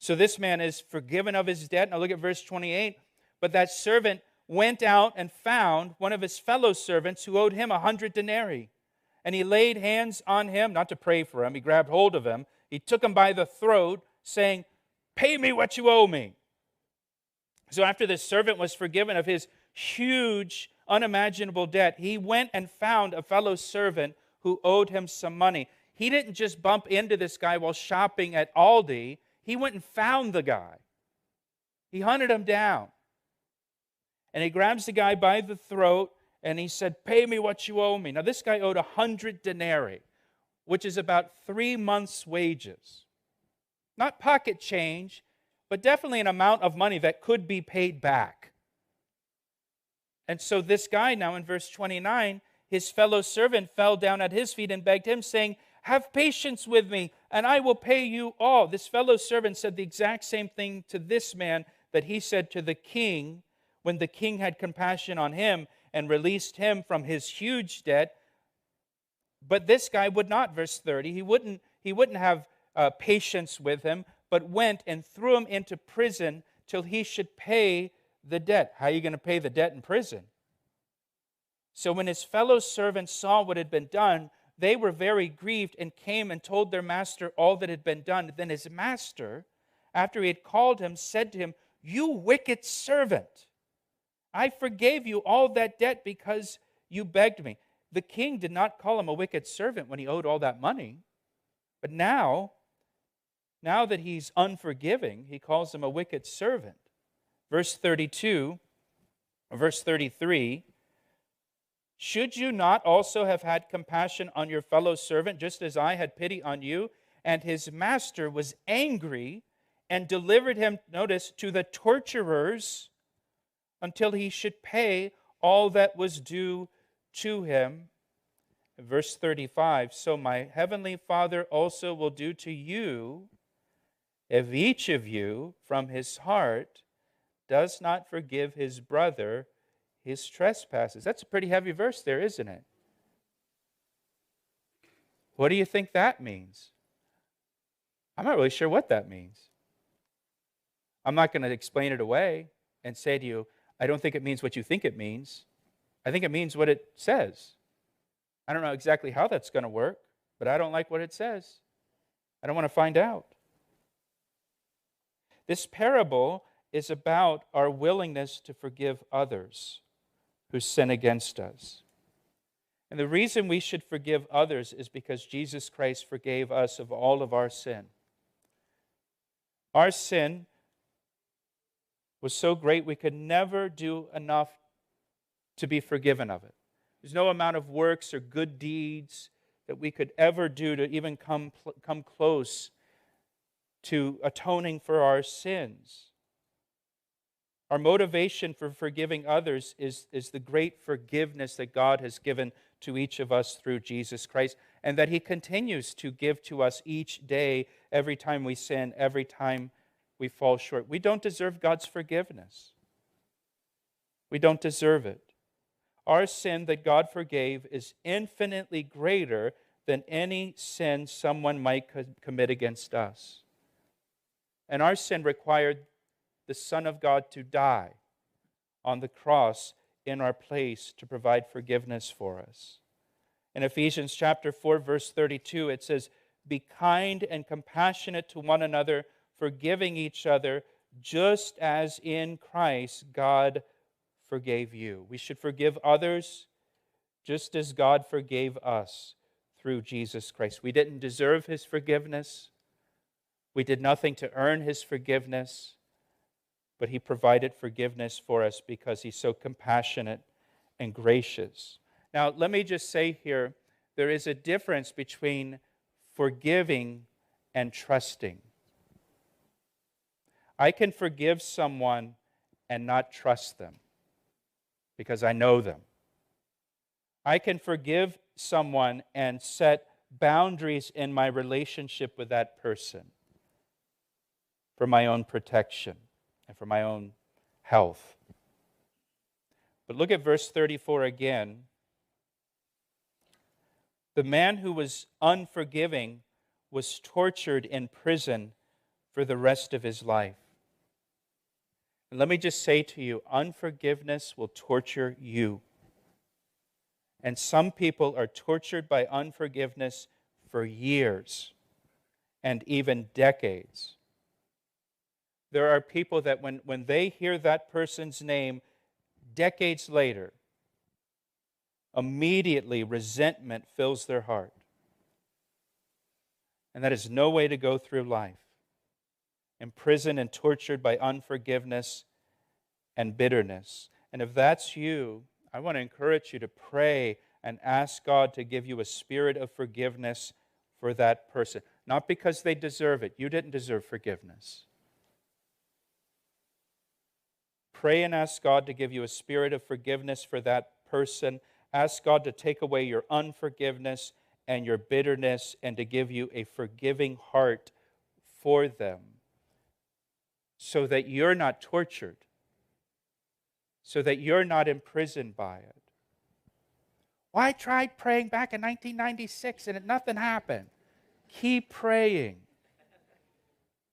So this man is forgiven of his debt. Now look at verse 28. But that servant went out and found one of his fellow servants who owed him 100 denarii. And he laid hands on him, not to pray for him. He grabbed hold of him. He took him by the throat, saying, "Pay me what you owe me." So after this servant was forgiven of his huge, unimaginable debt, he went and found a fellow servant who owed him some money. He didn't just bump into this guy while shopping at Aldi. He went and found the guy. He hunted him down. And he grabs the guy by the throat, and he said, "Pay me what you owe me." Now, this guy owed 100 denarii, which is about 3 months' wages. Not pocket change, but definitely an amount of money that could be paid back. And so this guy now in verse 29, his fellow servant fell down at his feet and begged him, saying, "Have patience with me, and I will pay you all." This fellow servant said the exact same thing to this man that he said to the king when the king had compassion on him and released him from his huge debt. But this guy would not, verse 30. He wouldn't have patience with him, but went and threw him into prison till he should pay the debt. How are you going to pay the debt in prison? So when his fellow servants saw what had been done, they were very grieved and came and told their master all that had been done. Then his master, after he had called him, said to him, "You wicked servant, I forgave you all that debt because you begged me." The king did not call him a wicked servant when he owed all that money. But now that he's unforgiving, he calls him a wicked servant. Verse 33, "Should you not also have had compassion on your fellow servant, just as I had pity on you?" And his master was angry and delivered him, notice, to the torturers until he should pay all that was due to him. Verse 35, "So my heavenly Father also will do to you if each of you from his heart does not forgive his brother his trespasses." That's a pretty heavy verse there, isn't it? What do you think that means? I'm not really sure what that means. I'm not going to explain it away and say to you, I don't think it means what you think it means. I think it means what it says. I don't know exactly how that's going to work, but I don't like what it says. I don't want to find out. This parable is about our willingness to forgive others who sin against us. And the reason we should forgive others is because Jesus Christ forgave us of all of our sin. Our sin was so great we could never do enough to be forgiven of it. There's no amount of works or good deeds that we could ever do to even come close to atoning for our sins. Our motivation for forgiving others is the great forgiveness that God has given to each of us through Jesus Christ, and that He continues to give to us each day, every time we sin, every time we fall short. We don't deserve God's forgiveness. We don't deserve it. Our sin that God forgave is infinitely greater than any sin someone might commit against us. And our sin required the Son of God to die on the cross in our place to provide forgiveness for us. In Ephesians chapter 4, verse 32, it says, "Be kind and compassionate to one another, forgiving each other, just as in Christ God forgave you." We should forgive others just as God forgave us through Jesus Christ. We didn't deserve His forgiveness. We did nothing to earn His forgiveness, but He provided forgiveness for us because He's so compassionate and gracious. Now, let me just say here, there is a difference between forgiving and trusting. I can forgive someone and not trust them because I know them. I can forgive someone and set boundaries in my relationship with that person for my own protection and for my own health. But look at verse 34 again. The man who was unforgiving was tortured in prison for the rest of his life. And let me just say to you, unforgiveness will torture you. And some people are tortured by unforgiveness for years and even decades. There are people that when they hear that person's name decades later, immediately resentment fills their heart. And that is no way to go through life. Imprisoned and tortured by unforgiveness and bitterness. And if that's you, I want to encourage you to pray and ask God to give you a spirit of forgiveness for that person. Not because they deserve it. You didn't deserve forgiveness. Pray and ask God to give you a spirit of forgiveness for that person. Ask God to take away your unforgiveness and your bitterness and to give you a forgiving heart for them so that you're not tortured, so that you're not imprisoned by it. Well, I tried praying back in 1996 and nothing happened. Keep praying.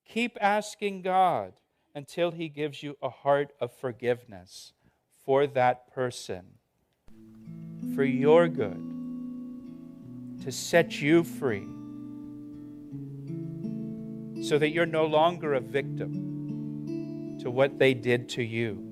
Keep asking God until He gives you a heart of forgiveness for that person, for your good, to set you free, so that you're no longer a victim to what they did to you.